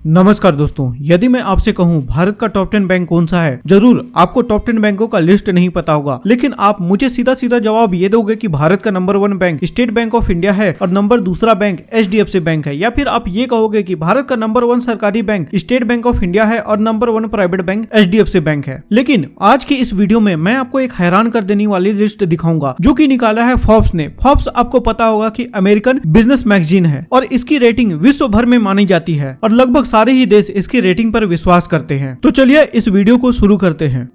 नमस्कार दोस्तों, यदि मैं आपसे कहूं भारत का टॉप 10 बैंक कौन सा है, जरूर आपको टॉप 10 बैंकों का लिस्ट नहीं पता होगा, लेकिन आप मुझे सीधा सीधा जवाब ये दोगे कि भारत का number 1 bank state bank of India है और नंबर दूसरा बैंक HDFC बैंक है, या फिर आप ये कहोगे कि भारत का नंबर 1 सरकारी bank state bank of India है और number 1 private bank HDFC bank है। लेकिन आज की इस वीडियो में मैं आपको एक हैरान कर देने वाली लिस्ट दिखाऊंगा जो कि निकाला है फोर्ब्स ने। फोर्ब्स आपको पता होगा कि अमेरिकन बिजनेस मैगजीन है और इसकी रेटिंग विश्व भर में मानी जाती है और लगभग सारे ही देश इसकी रेटिंग पर विश्वास करते हैं। तो चलिए इस वीडियो को शुरू करते हैं।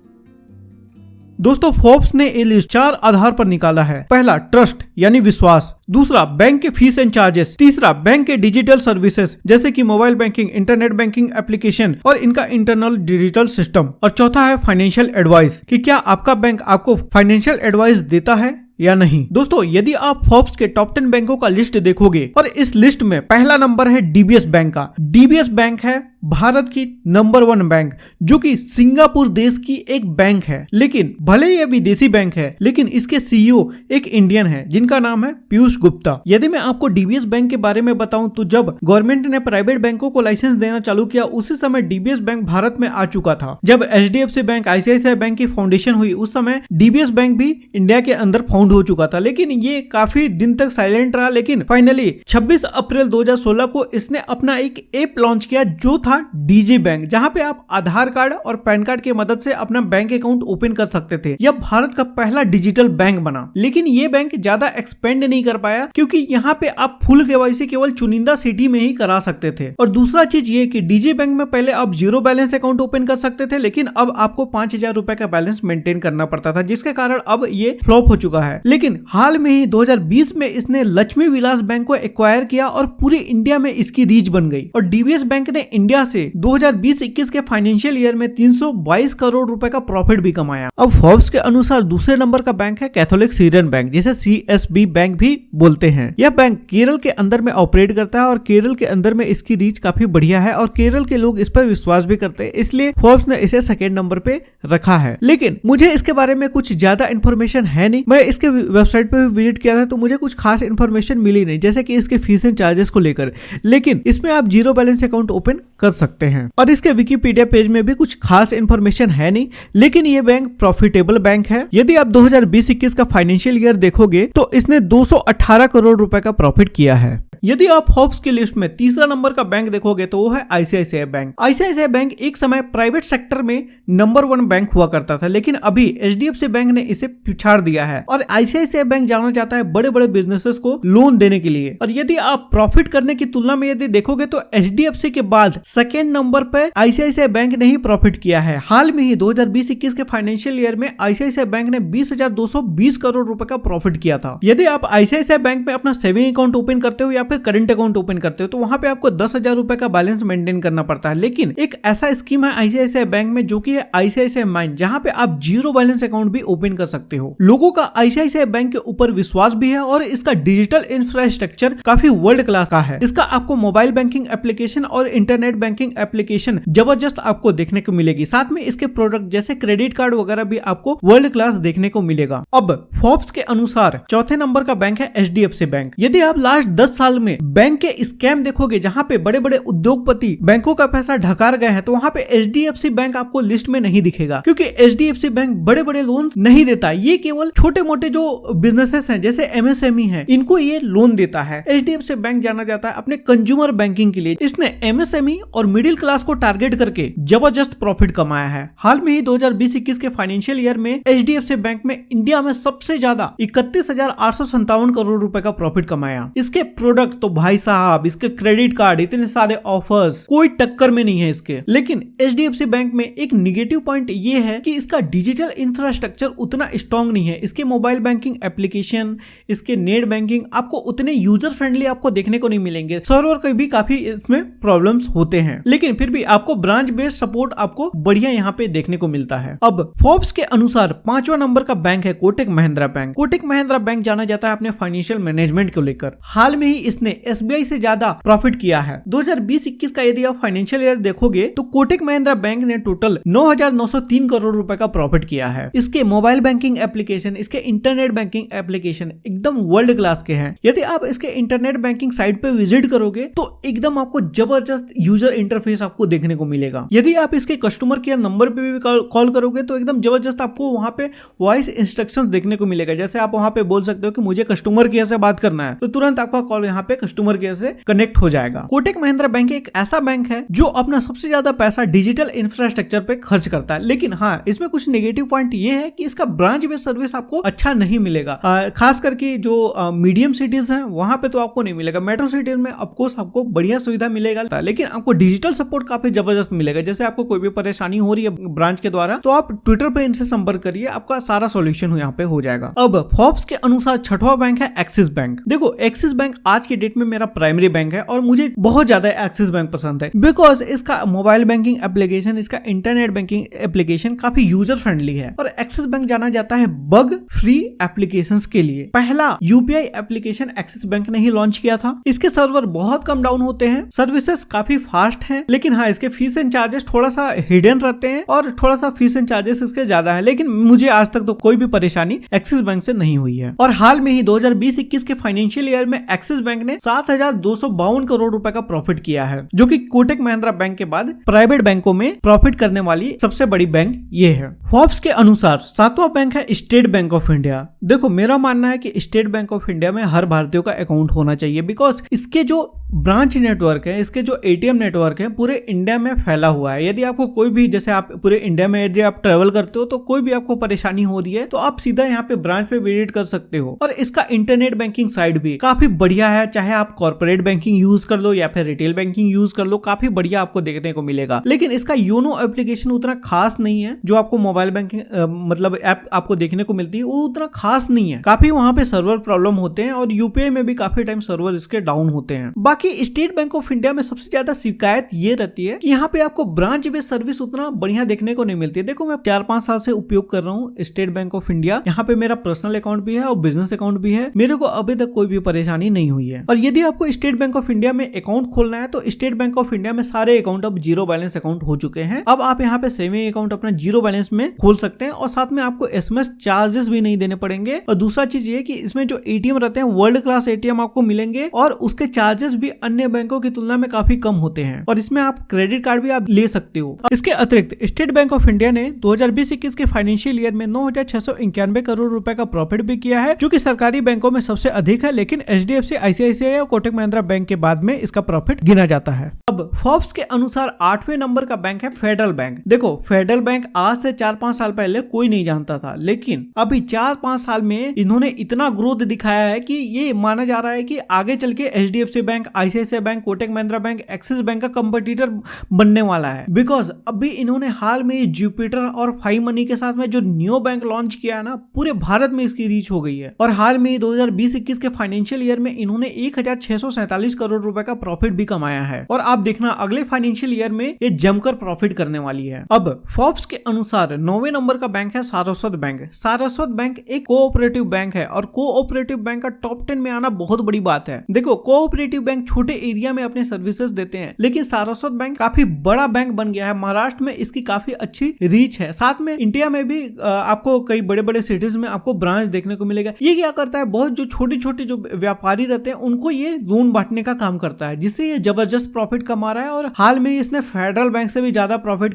दोस्तों, फोर्ब्स ने ये लिस्ट 4 आधार पर निकाला है। पहला, ट्रस्ट यानी विश्वास। दूसरा, बैंक के फीस एंड चार्जेस। तीसरा, बैंक के डिजिटल सर्विसेज जैसे कि mobile banking, internet banking application और इनका इंटरनल डिजिटल सिस्टम। और चौथा है फाइनेंशियल एडवाइस, कि क्या आपका बैंक आपको फाइनेंशियल एडवाइस देता है या नहीं। दोस्तों, यदि आप फोर्ब्स के टॉप 10 बैंकों का लिस्ट देखोगे और इस लिस्ट में पहला नंबर है DBS बैंक का। DBS बैंक है भारत की नंबर 1 बैंक, जो कि सिंगापुर देश की एक बैंक है। लेकिन भले ही विदेशी बैंक है, लेकिन इसके CEO एक इंडियन है जिनका नाम है पीयूष गुप्ता। यदि मैं आपको DBS बैंक के बारे में बताऊं तो जब गवर्नमेंट ने प्राइवेट बैंकों को लाइसेंस देना चालू किया उसी समय DBS बैंक भारत में आ चुका था। जब HDFC बैंक, ICICI बैंक की फाउंडेशन हुई उस समय DBS बैंक भी इंडिया के अंदर फाउंड हो चुका था, लेकिन ये काफी दिन तक साइलेंट रहा। लेकिन फाइनली 26 अप्रैल 2016 को इसने अपना एक ऐप लॉन्च किया जो था डीजी बैंक, जहां पे आप आधार कार्ड और पैन कार्ड की मदद से अपना बैंक अकाउंट ओपन कर सकते थे। यह भारत का पहला डिजिटल बैंक बना, लेकिन ये बैंक ज्यादा एक्सपेंड नहीं कर पाया क्योंकि यहाँ पे आप फुल KYC केवल चुनिंदा सिटी में ही करा सकते थे। और दूसरा चीज ये कि डीजी बैंक में पहले आप 0 बैलेंस अकाउंट ओपन कर सकते थे, लेकिन अब आपको 5000 रुपए का बैलेंस मेंटेन करना पड़ता था, जिसके कारण अब ये फ्लॉप हो चुका है। लेकिन हाल में ही 2020 में इसने लक्ष्मी विलास बैंक को एक्वायर किया और पूरे इंडिया में इसकी रीच बन गई। और DBS बैंक ने इंडिया से 2020-21 के फाइनेंशियल ईयर में 322 करोड़ रुपए का प्रॉफिट भी कमाया। अब फोर्ब्स के अनुसार दूसरे नंबर का बैंक है कैथोलिक सीरियन बैंक, जिसे CSB बैंक भी बोलते हैं। यह बैंक केरल के अंदर में ऑपरेट करता है और केरल के अंदर में इसकी रीच काफी बढ़िया है और केरल के लोग इस पर विश्वास भी करते हैं, इसलिए फोर्ब्स ने इसे सेकेंड नंबर पे रखा है। लेकिन मुझे इसके बारे में कुछ ज्यादा इन्फॉर्मेशन है नहीं। मैं इसके वेबसाइट पे भी विजिट किया था तो मुझे कुछ खास इन्फॉर्मेशन मिली नहीं, जैसे कि इसके फीस एंड चार्जेस को लेकर। लेकिन इसमें आप 0 बैलेंस अकाउंट ओपन कर सकते हैं और इसके विकिपीडिया पेज में भी कुछ खास इन्फॉर्मेशन है नहीं। लेकिन ये बैंक प्रॉफिटेबल बैंक है। यदि आप 2020-21 का फाइनेंशियल ईयर देखोगे तो इसने 218 करोड़ रुपए का प्रॉफिट किया है। यदि आप फोर्ब्स की लिस्ट में तीसरा नंबर का बैंक देखोगे तो वो है ICICI बैंक। ICICI बैंक एक समय प्राइवेट सेक्टर में नंबर 1 बैंक हुआ करता था, लेकिन अभी HDFC बैंक ने इसे पिछाड़ दिया है और ICICI बैंक जाना जाता है बड़े बड़े बिजनेसेस को लोन देने के लिए। और यदि आप प्रॉफिट करने की तुलना में यदि देखोगे तो HDFC के बाद सेकेंड नंबर पर ICICI बैंक ने ही प्रॉफिट किया है। हाल में ही 2020-21 के फाइनेंशियल ईयर में ICICI बैंक ने 20,220 करोड़ रुपए का प्रॉफिट किया था। यदि आप ICICI बैंक में अपना सेविंग अकाउंट ओपन करते हो या फिर करंट अकाउंट ओपन करते हो तो वहां पे आपको 10,000 रुपए का बैलेंस मेंटेन करना पड़ता है। लेकिन एक ऐसा स्कीम है ICICI बैंक में जो कि है ICICI माइंड, जहां पे आप 0 बैलेंस अकाउंट भी ओपन कर सकते हो। लोगों का ICICI बैंक के ऊपर विश्वास भी है और इसका डिजिटल इंफ्रास्ट्रक्चर काफी वर्ल्ड क्लास का है। इसका आपको मोबाइल बैंकिंग एप्लीकेशन और इंटरनेट बैंकिंग एप्लीकेशन जबरदस्त आपको देखने को मिलेगी। साथ में इसके प्रोडक्ट जैसे क्रेडिट कार्ड वगैरह भी आपको वर्ल्ड क्लास देखने को मिलेगा। अब फोर्ब्स के अनुसार चौथे नंबर का बैंक है HDFC बैंक। यदि आप लास्ट 10 साल में बैंक के स्कैम देखोगे जहां पे बड़े बड़े उद्योगपति बैंकों का पैसा ढकार गए हैं तो वहां पे HDFC बैंक आपको लिस्ट में नहीं दिखेगा, क्योंकि HDFC बैंक बड़े बड़े लोन नहीं देता। ये केवल छोटे मोटे जो बिजनेसेस हैं जैसे MSME हैं, इनको ये लोन देता है। HDFC बैंक जाना जाता है अपने कंज्यूमर बैंकिंग के लिए। इसने MSME और मिडिल क्लास को टारगेट करके जबरदस्त प्रॉफिट कमाया है। हाल में ही 2020-21 के फाइनेंशियल ईयर में HDFC बैंक में इंडिया में सबसे ज्यादा 31,857 करोड़ रुपए का प्रॉफिट कमाया। इसके प्रोडक्ट तो भाई साहब, इसके क्रेडिट कार्ड, इतने सारे ऑफर्स, कोई टक्कर में नहीं है इसके। लेकिन HDFC बैंक में एक निगेटिव पॉइंट ये है कि इसका डिजिटल इंफ्रास्ट्रक्चर उतना स्ट्रॉन्ग नहीं है। इसके मोबाइल बैंकिंग एप्लीकेशन, इसके नेट बैंकिंग आपको उतने यूजर फ्रेंडली आपको देखने को नहीं मिलेंगे। सर्वर के भी काफी इसमें प्रॉब्लम्स होते हैं, लेकिन फिर भी आपको ब्रांच बेस्ड सपोर्ट आपको बढ़िया यहाँ पे देखने को मिलता है। अब फोर्ब्स के अनुसार 5वां नंबर का बैंक है कोटक महिंद्रा बैंक। कोटक महिंद्रा बैंक जाना जाता है अपने फाइनेंशियल मैनेजमेंट को लेकर। हाल में ही इसने इसने SBI से ज्यादा प्रॉफिट किया है। 2020-21 का यदि आप फाइनेंशियल ईयर देखोगे तो कोटक महिंद्रा बैंक ने टोटल 9,903 करोड़ रुपए का प्रॉफिट किया है। इसके मोबाइल बैंकिंग एप्लीकेशन, इसके इंटरनेट बैंकिंग एप्लीकेशन एकदम वर्ल्ड क्लास के हैं। यदि आप इसके इंटरनेट बैंकिंग साइट पे विजिट करोगे तो एकदम आपको जबरदस्त यूजर इंटरफेस आपको देखने को मिलेगा। यदि आप इसके कस्टमर केयर नंबर पे भी कॉल करोगे तो एकदम जबरदस्त आपको वहां पे वॉइस इंस्ट्रक्शंस देखने को मिलेगा। जैसे आप वहां पे बोल सकते हो कि मुझे कस्टमर केयर से बात करना है तो तुरंत आपका कॉल यहाँ पे कस्टमर केयर से कनेक्ट हो जाएगा। कोटक महिंद्रा बैंक एक ऐसा बैंक है जो अपना सबसे ज्यादा पैसा डिजिटल इंफ्रास्ट्रक्चर पे खर्च करता है, लेकिन हाँ इसमें कुछ नेगेटिव पॉइंट ये है कि इसका ब्रांच बेस्ड सर्विस आपको अच्छा नहीं मिलेगा। खास करके जो मीडियम सिटीज हैं वहां पे तो आपको नहीं मिलेगा। मेट्रो सिटीज में ऑफकोर्स आपको बढ़िया सुविधा मिलेगा, लेकिन आपको डिजिटल सपोर्ट काफी जबरदस्त मिलेगा। जैसे आपको कोई भी परेशानी हो रही है ब्रांच के द्वारा तो आप ट्विटर पे इनसे संपर्क करिए, आपका सारा सॉल्यूशन यहाँ पे हो जाएगा। अब फोर्ब्स के अनुसार छठवां बैंक है एक्सिस बैंक। देखो एक्सिस बैंक आज के डेट में मेरा प्राइमरी बैंक है और मुझे बहुत ज्यादा एक्सिस बैंक पसंद है बिकॉज इसका मोबाइल बैंकिंग एप्लीकेशन, इसका इंटरनेट बैंकिंग एप्लीकेशन काफी यूजर फ्रेंडली है। और एक्सिस बैंक जाना जाता है बग फ्री एप्लीकेशंस के लिए। पहला यूपीआई एप्लीकेशन एक्सिस बैंक ने ही लॉन्च किया था। इसके सर्वर बहुत कम डाउन होते हैं, सर्विसेज काफी फास्ट हैं, लेकिन हाँ इसके फीस एंड चार्जेस थोड़ा सा हिडन रहते हैं और थोड़ा सा फीस एंड चार्जेस इसके ज्यादा है। लेकिन मुझे आज तक तो कोई भी परेशानी एक्सिस बैंक से नहीं हुई है। और हाल में ही 2020-21 के फाइनेंशियल ईयर में एक्सिस बैंक ने 7,252 करोड़ रुपए का प्रॉफिट किया है, जो कि कोटक महिंद्रा बैंक के बाद प्राइवेट बैंकों में प्रॉफिट करने वाली सबसे बड़ी बैंक ये है। फोर्ब्स के अनुसार सातवां बैंक है स्टेट बैंक ऑफ इंडिया। देखो मेरा मानना है कि स्टेट बैंक ऑफ इंडिया में हर भारतीयों का अकाउंट होना चाहिए बिकॉज इसके जो ब्रांच नेटवर्क है, इसके जो एटीएम नेटवर्क है पूरे इंडिया में फैला हुआ है। यदि आपको कोई भी, जैसे आप पूरे इंडिया में यदि आप ट्रेवल करते हो तो कोई भी आपको परेशानी हो रही है तो आप सीधा यहाँ पे ब्रांच पे विजिट कर सकते हो। और इसका इंटरनेट बैंकिंग साइट भी काफी बढ़िया है, चाहे आप कॉर्पोरेट बैंकिंग यूज कर लो या फिर रिटेल बैंकिंग यूज कर लो, काफी बढ़िया आपको देखने को मिलेगा। लेकिन इसका योनो एप्लीकेशन उतना खास नहीं है। जो आपको मोबाइल बैंकिंग मतलब ऐप आपको देखने को मिलती है वो उतना खास नहीं है, काफी वहां पे सर्वर प्रॉब्लम होते हैं और यूपीआई में भी काफी टाइम सर्वर इसके डाउन होते हैं। बाकी स्टेट बैंक ऑफ इंडिया में सबसे ज्यादा शिकायत ये रहती है कि यहाँ पे आपको ब्रांच बेस्ड सर्विस उतना बढ़िया देखने को नहीं मिलती है। देखो मैं 4-5 साल से उपयोग कर रहा हूँ स्टेट बैंक ऑफ इंडिया। यहाँ पे मेरा पर्सनल अकाउंट भी है और बिजनेस अकाउंट भी है, मेरे को अभी तक कोई भी परेशानी नहीं हुई है। और यदि आपको स्टेट बैंक ऑफ इंडिया में अकाउंट खोलना है तो स्टेट बैंक ऑफ इंडिया में सारे अकाउंट अब जीरो बैलेंस अकाउंट हो चुके हैं। अब आप यहाँ पे सेविंग अकाउंट अपना जीरो बैलेंस में खोल सकते हैं और साथ में आपको एसएमएस चार्जेस भी नहीं देने पड़ेंगे। और दूसरा चीज ये कि इसमें जो एटीएम रहते हैं वर्ल्ड क्लास एटीएम आपको मिलेंगे और उसके चार्जेस भी अन्य बैंकों की तुलना में काफी कम होते हैं और इसमें आप क्रेडिट कार्ड भी आप ले सकते हो। इसके अतिरिक्त स्टेट बैंक ऑफ इंडिया ने 2020-21 के फाइनेंशियल ईयर में 9,691 करोड़ रुपए का प्रॉफिट भी किया है, जो कि सरकारी बैंकों में सबसे अधिक है। लेकिन एचडीएफसी, आईसीआईसीआई और कोटक महिंद्रा बैंक के बाद में इसका प्रॉफिट गिना जाता है। अब फोर्ब्स के अनुसार 8वें नंबर का बैंक है फेडरल बैंक। देखो फेडरल बैंक आज से 4-5 साल पहले कोई नहीं जानता था, लेकिन अभी 4-5 साल में इन्होंने इतना ग्रोथ दिखाया है कि ये माना जा रहा है कि आगे चल के HDFC bank, ICICI bank, Kotak Mahindra bank, axis bank का कंपटीटर बनने वाला है। बिकॉज अभी इन्होंने हाल में जुपिटर और फाइव मनी के साथ में जो न्यू बैंक लॉन्च किया है ना, पूरे भारत में इसकी रीच हो गई है। और हाल में 2020-21 के फाइनेंशियल ईयर में इन्होंने 1,647 करोड़ रुपए का प्रॉफिट भी कमाया है और आप देखना अगले फाइनेंशियल ईयर में ये जमकर प्रॉफिट करने वाली है। अब फोर्ब्स के अनुसार 9वें नंबर का बैंक है सारस्वत बैंक। सारस्वत बैंक एक कोऑपरेटिव बैंक है और कोऑपरेटिव बैंक का टॉप 10 में आना बहुत बड़ी बात है। देखो कोऑपरेटिव बैंक छोटे एरिया में अपने सर्विसेज देते हैं, लेकिन सारस्वत बैंक काफी बड़ा बैंक बन गया है। महाराष्ट्र में इसकी काफी अच्छी रीच है, साथ में इंडिया में भी आपको कई बड़े बड़े सिटीज में आपको ब्रांच देखने को मिलेगा। ये क्या करता है, बहुत जो छोटे छोटे जो व्यापारी रहते हैं उनको ये लोन बांटने का काम करता है, जिससे ये जबरदस्त प्रॉफिट कमा रहा है। और हाल में इसने फेडरल बैंक से भी ज्यादा प्रॉफिट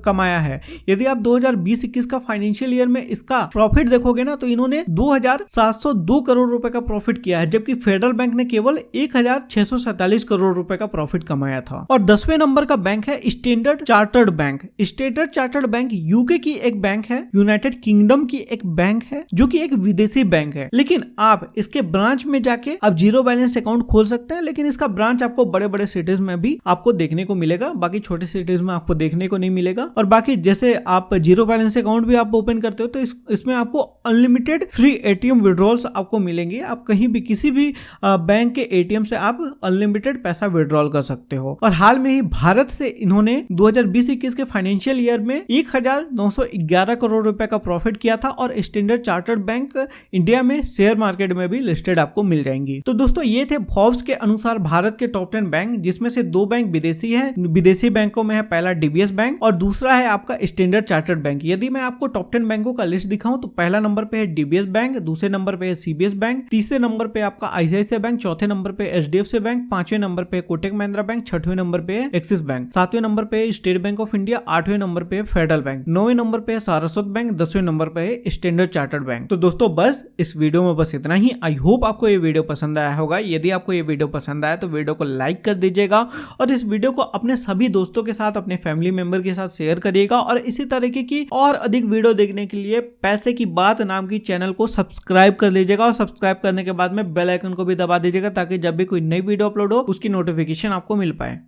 कमाया है। यदि आप 2020-21 का फाइनेंशियल ईयर में इसका प्रॉफिट देखोगे ना तो इन्होंने 2,702 करोड़ रुपए का प्रॉफिट किया है, जबकि फेडरल बैंक ने केवल 1,647 करोड़ रुपए का प्रॉफिट कमाया था। और 10वें नंबर का बैंक है standard chartered bank. Standard chartered bank UK की एक बैंक है, यूनाइटेड किंगडम की एक बैंक है, जो कि एक विदेशी बैंक है। लेकिन आप इसके ब्रांच में जाके आप जीरो बैलेंस अकाउंट खोल सकते हैं, लेकिन इसका ब्रांच आपको बड़े बड़े सिटीज में भी आपको देखने को मिलेगा, बाकी छोटे सिटीज में आपको देखने को नहीं मिलेगा। और बाकी जैसे आप जीरो बैलेंस अकाउंट भी आप ओपन करते हो तो इसमें आपको अनलिमिटेड फ्री एटीएम विड्रॉल्स आपको मिलेंगे। आप कहीं भी किसी भी बैंक के एटीएम से आप अनलिमिटेड पैसा विड्रॉल कर सकते हो। और हाल में ही भारत से इन्होंने 2020-21 के फाइनेंशियल ईयर में 1,911 करोड़ रुपए का प्रॉफिट किया था। और स्टैंडर्ड चार्टर्ड बैंक इंडिया में शेयर मार्केट में भी लिस्टेड आपको मिल जाएंगी। तो दोस्तों दोस्तों ये थे फोर्ब्स के अनुसार भारत के टॉप 10 बैंक, जिसमें से 2 बैंक विदेशी है। विदेशी बैंकों में है पहला डीबीएस बैंक और दूसरा है आपका स्टैंडर्ड चार्टर्ड बैंक। यदि मैं आपको टॉप 10 बैंकों का लिस्ट दिखाऊं तो पहला नंबर पे है डीबीएस बैंक, दूसरे नंबर पे है सीबीएस बैंक, तीसरे नंबर पे आपका आईसीआईसीआई बैंक, चौथे नंबर पे एचडीएफसी बैंक, पांचवें नंबर पे कोटक महिंद्रा बैंक, छठवें नंबर पे एक्सिस बैंक, सातवें नंबर पे स्टेट बैंक ऑफ इंडिया, आठवें नंबर पे फेडरल बैंक, नौवें नंबर पे सारस्वत बैंक, 10वें नंबर पे स्टैंडर्ड चार्टर्ड बैंक। तो दोस्तों बस इस वीडियो में बस इतना ही। आई होप आपको ये वीडियो पसंद आया होगा। यदि आपको ये वीडियो पसंद आया तो वीडियो को लाइक कर दीजिएगा और इस वीडियो को अपने सभी दोस्तों के साथ, अपने फैमिली मेंबर के साथ शेयर करिएगा। और इसी तरीके की और अधिक वीडियो देखने के लिए पैसे की बात नाम की चैनल को सब्सक्राइब कर लीजिएगा और सब्सक्राइब करने के बाद में बेल आइकन को भी दबा दीजिएगा ताकि जब भी कोई नई वीडियो अपलोड हो उसकी नोटिफिकेशन आपको मिल पाए।